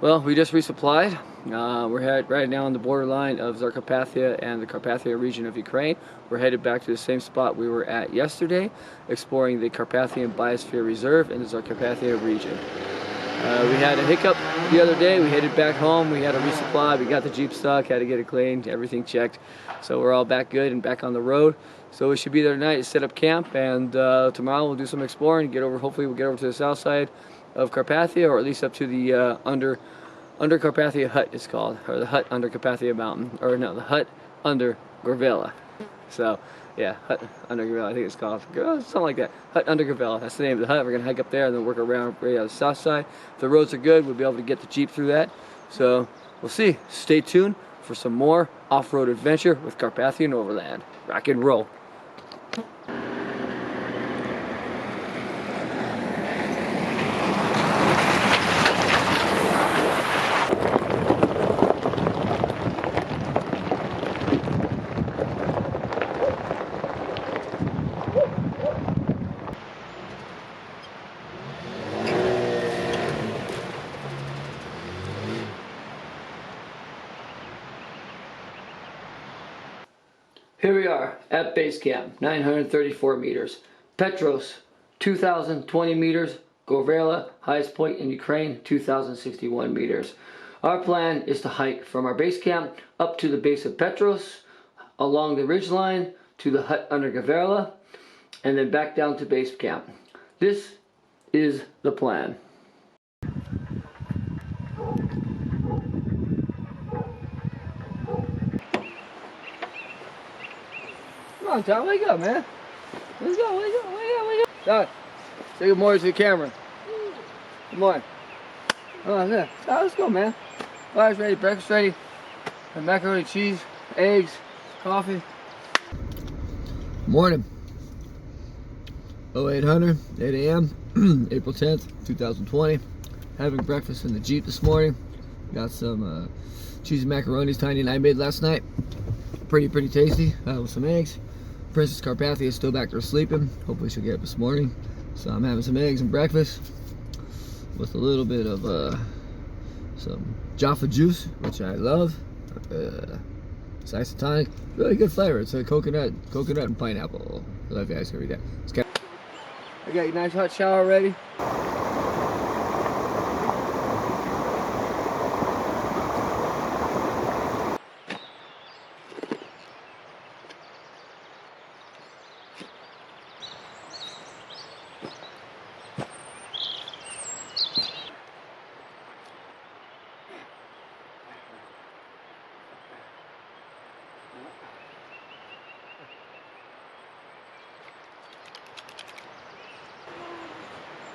Well, we just resupplied. We're right now on the borderline of Carpathia and the Carpathian region of Ukraine. We're headed back to the same spot we were at yesterday, exploring the Carpathian Biosphere Reserve in the Carpathian region. We had a hiccup the other day. We headed back home. We had to resupply. We got the Jeep stuck, had to get it cleaned, everything checked. So we're all back good and back on the road. So we should be there tonight to set up camp, and tomorrow we'll do some exploring. Hopefully we'll get over to the south side of Carpathia, or at least up to the under Carpathia Hut, it's called, or the Hut Under Carpathia Mountain, or no, the Hut Under Hoverla. So yeah, Hut Under Hoverla, I think it's called, something like that. Hut Under Hoverla, that's the name of the hut. We're gonna hike up there and then work around right on the south side. If the roads are good, we'll be able to get the Jeep through that. So we'll see. Stay tuned for some more off-road adventure with Carpathian Overland. Rock and roll. Here we are at base camp, 934 meters. Petros, 2,020 meters. Hoverla, highest point in Ukraine, 2,061 meters. Our plan is to hike from our base camp up to the base of Petros, along the ridgeline to the Hut Under Hoverla, and then back down to base camp. This is the plan. Come on, Tom, wake up, man. Let's go, wake up, wake up, wake up. Tom, say good morning to the camera. Good morning. Oh, yeah. Tom, let's go, man. Fire's ready, breakfast ready. And macaroni, cheese, eggs, coffee. Morning. 0800, 8 a.m., April 10th, 2020. Having breakfast in the Jeep this morning. Got some cheesy macaronis Tanya and I made last night. Pretty tasty, with some eggs. Princess Carpathia is still back there sleeping. Hopefully she'll get up this morning. So I'm having some eggs and breakfast with a little bit of some Jaffa juice, which I love. It's isotonic, really good flavor. It's a coconut and pineapple. I love you guys every day. I got your nice hot shower ready.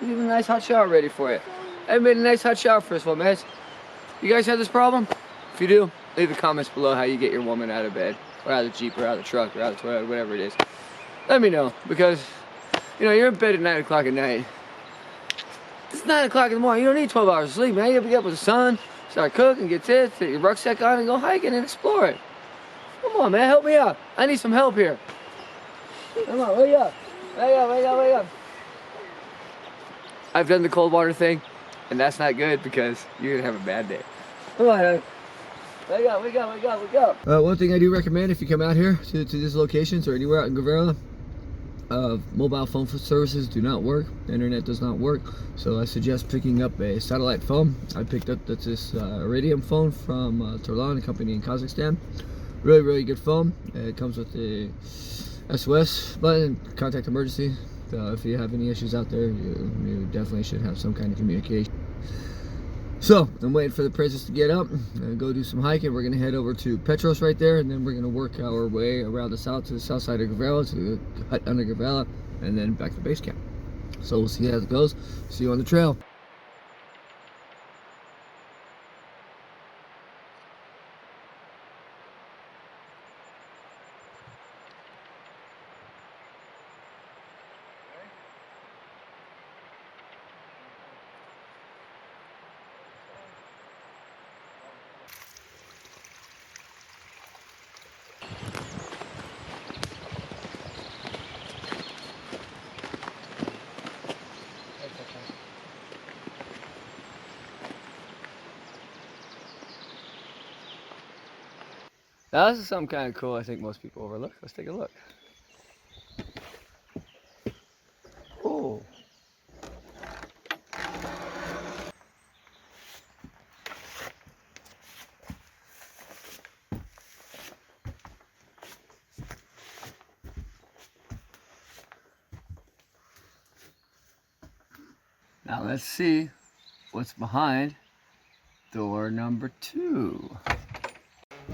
Leave a nice hot shower ready for you. I made a nice hot shower for this one, man. You guys have this problem? If you do, leave the comments below how you get your woman out of bed, or out of the Jeep, or out of the truck, or out of the toilet, whatever it is. Let me know, because, you know, you're in bed at 9 o'clock at night. It's 9 o'clock in the morning. You don't need 12 hours of sleep, man. You gotta get up with the sun, start cooking, get tits, take your rucksack on, and go hiking and explore it. Come on, man, help me out. I need some help here. Come on, wake up. Wake up, wake up, wake up. I've done the cold water thing, and that's not good because you're gonna have a bad day. Come on, honey. Wake up, wake up, wake up, wake up. One thing I do recommend if you come out here to these locations or anywhere out in Hoverla, mobile phone services do not work. The internet does not work. So I suggest picking up a satellite phone. I picked up this Iridium phone from Turlan, a company in Kazakhstan. Really good phone. It comes with the SOS button, contact emergency. If you have any issues out there, you definitely should have some kind of communication. So I'm waiting for the princess to get up and go do some hiking. We're gonna head over to Petros right there, and then we're gonna work our way around the south to the south side of Hoverla, to the Hut Under Hoverla, and then back to base camp. So we'll see how it goes. See you on the trail. Now this is something kind of cool I think most people overlook. Let's take a look. Oh. Now let's see what's behind door number 2.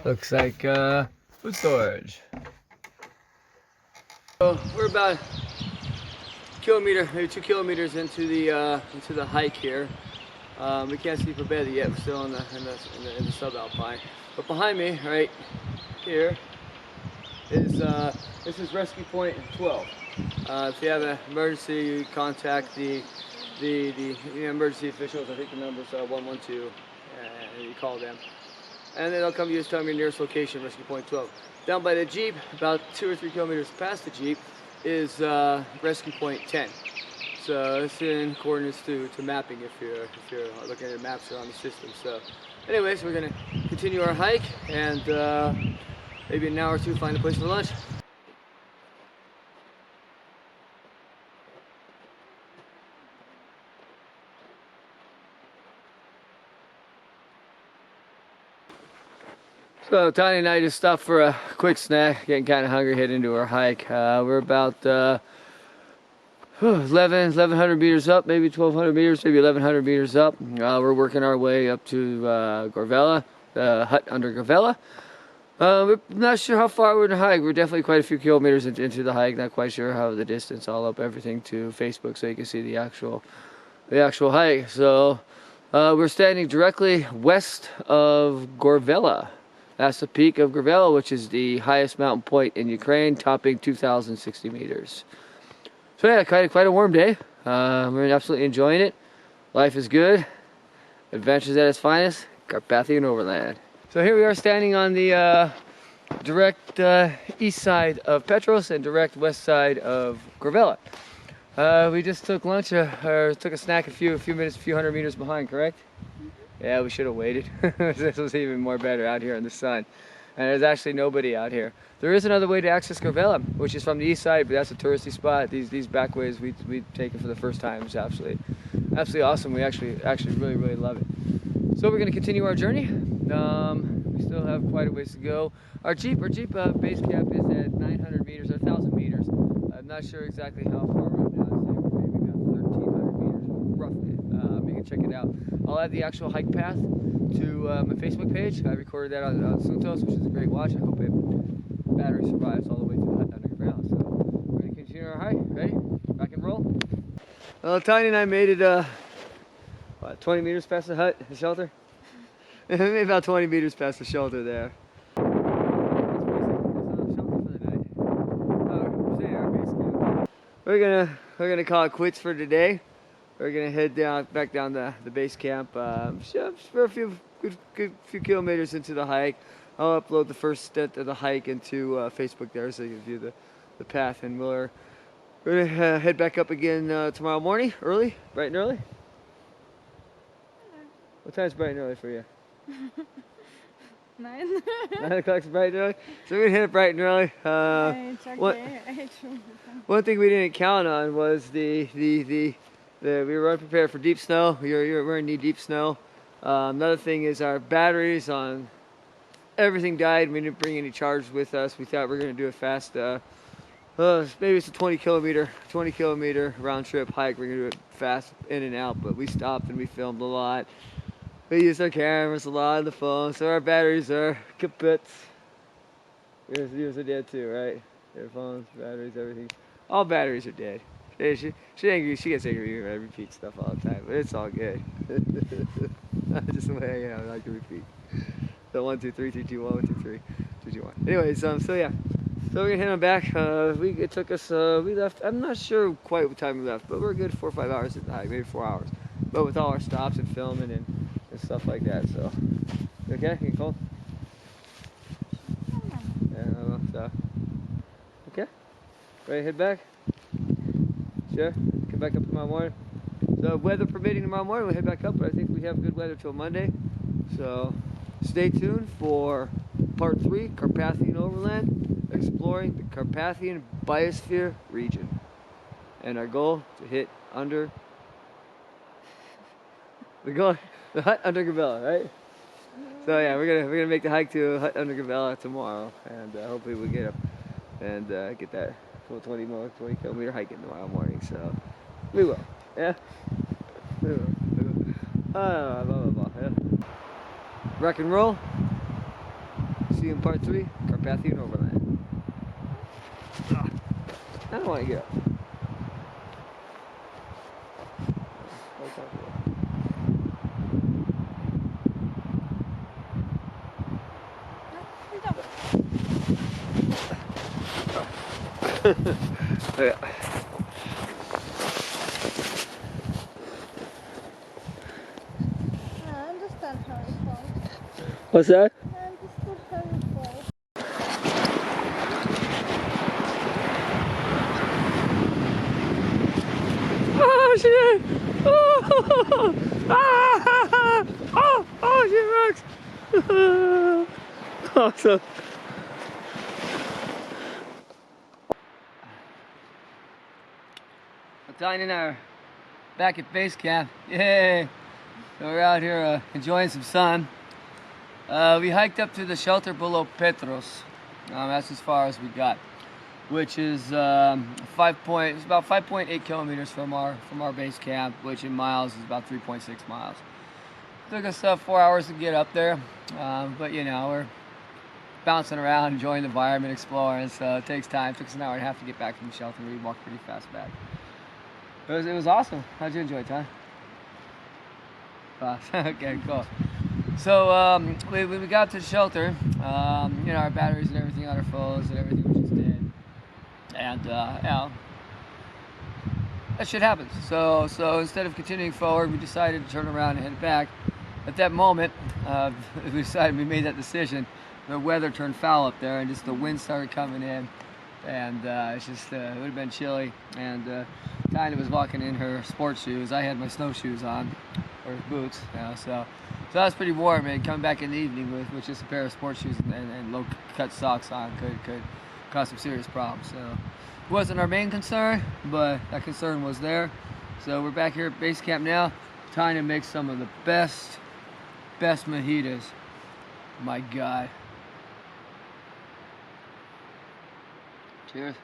Looks like food storage. So we're about a kilometer, maybe 2 kilometers into the hike here. We can't see for better yet. We're still in the subalpine. But behind me, right here, is this is rescue point 12. If you have an emergency, you contact the emergency officials. I think the number's 112, and you call them, and then they'll come to you and tell them your nearest location, rescue point 12. Down by the Jeep, about 2 or 3 kilometers past the Jeep, is rescue point 10. So it's in coordinates to mapping if you're looking at maps around the system. So anyways, we're gonna continue our hike and maybe an hour or two find a place for lunch. So Tanya and I just stopped for a quick snack, getting kind of hungry, heading into our hike. We're about 1,100 meters up, maybe 1,200 meters, maybe 1,100 meters up. We're working our way up to Hoverla, the Hut Under Hoverla. We're not sure how far we're going to hike. We're definitely quite a few kilometers into the hike. Not quite sure how the distance. I'll up everything to Facebook so you can see the actual hike. So we're standing directly west of Hoverla. That's the peak of Hoverla, which is the highest mountain point in Ukraine, topping 2,060 meters. So yeah, quite a warm day. We're absolutely enjoying it. Life is good. Adventures at its finest. Carpathian Overland. So here we are standing on the direct east side of Petros and direct west side of Hoverla. We just took lunch, or took a snack a few hundred meters behind, correct? Yeah, we should have waited. This was even more better out here in the sun. And there's actually nobody out here. There is another way to access Hoverla, which is from the east side, but that's a touristy spot. These back ways we've taken for the first time. It's absolutely awesome. We actually really love it. So we're gonna continue our journey. We still have quite a ways to go. Our Jeep base camp is at 900 meters or 1,000 meters. I'm not sure exactly how far we're down. Maybe about 1,300 meters, roughly. You can check it out. I'll add the actual hike path to my Facebook page. I recorded that on Suntos, which is a great watch. I hope battery survives all the way to the Hut Under Hoverla. So we're gonna continue our hike. Ready? Rock and roll. Well, Tanya and I made it 20 meters past the hut, the shelter. Maybe about 20 meters past the shelter there. We're gonna call it quits for today. We're gonna head back down the base camp. For a few kilometers into the hike. I'll upload the first stint of the hike into Facebook there so you can view the path, and we're gonna head back up again tomorrow morning, early, bright and early. What time's bright and early for you? 9. 9 o'clock's bright and early. So we're gonna hit it bright and early. One thing we didn't count on was we were unprepared for deep snow. We're in knee-deep snow. Another thing is our batteries on everything died. We didn't bring any charge with us. We thought we were gonna do a fast. Maybe it's a 20 kilometer round trip hike. We're gonna do it fast in and out, but we stopped and we filmed a lot. We used our cameras a lot on the phone, so our batteries are kaput. Yours are dead too, right? Your phones, batteries, everything. All batteries are dead. She gets angry when I repeat stuff all the time, but it's all good. Just the way I like to repeat. So 1, 2, 3, 3, 2, 1, 1, 2, 3, 2, 2, 1. Anyways, so yeah. So we're gonna head on back. It took us, we left, I'm not sure quite what time we left, but we're a good 4 or 5 hours at the hike, maybe 4 hours. But with all our stops and filming and stuff like that, so. You okay? You cold? Yeah, so. Okay? Ready to head back? Sure? Come back up tomorrow morning? So weather permitting tomorrow morning, we'll head back up, but I think we have good weather till Monday. So stay tuned for Part 3, Carpathian Overland, exploring the Carpathian Biosphere region. And our goal to hit under the Hut Under Hoverla, right? So yeah, we're gonna make the hike to Hut Under Hoverla tomorrow, and hopefully we get up and get that full 20 kilometer hiking tomorrow morning. So we will, yeah. We will. Blah, blah, blah, yeah. Rock and roll. See you in part 3, Carpathian Overland. I don't want to get up. Yeah. I understand how it falls. What's that? I understood how it falls. Oh shit! Oh! Ah! Oh, she rocks! Awesome. Tanya and I are back at base camp. Yay! So we're out here enjoying some sun. We hiked up to the shelter below Petros. That's as far as we got, which is it's about 5.8 kilometers from our base camp, which in miles is about 3.6 miles. Took us 4 hours to get up there, but you know, we're bouncing around, enjoying the environment, exploring. So it takes time. It took us an hour and a half to get back from the shelter. We walked pretty fast back. It was awesome. How'd you enjoy it, Ty? Okay, cool. So when we got to the shelter, you know, our batteries and everything on our phones and everything was just dead. And you know, that shit happens. So instead of continuing forward, we decided to turn around and head back. At that moment, we made that decision. The weather turned foul up there, and just the wind started coming in, and it's just it would have been chilly. And Tanya was walking in her sports shoes. I had my snowshoes on, or boots. You know, so that was pretty warm. And coming back in the evening with just a pair of sports shoes and low cut socks on could cause some serious problems. So it wasn't our main concern, but that concern was there. So we're back here at base camp now. Tanya makes some of the best mojitos. My God. Cheers.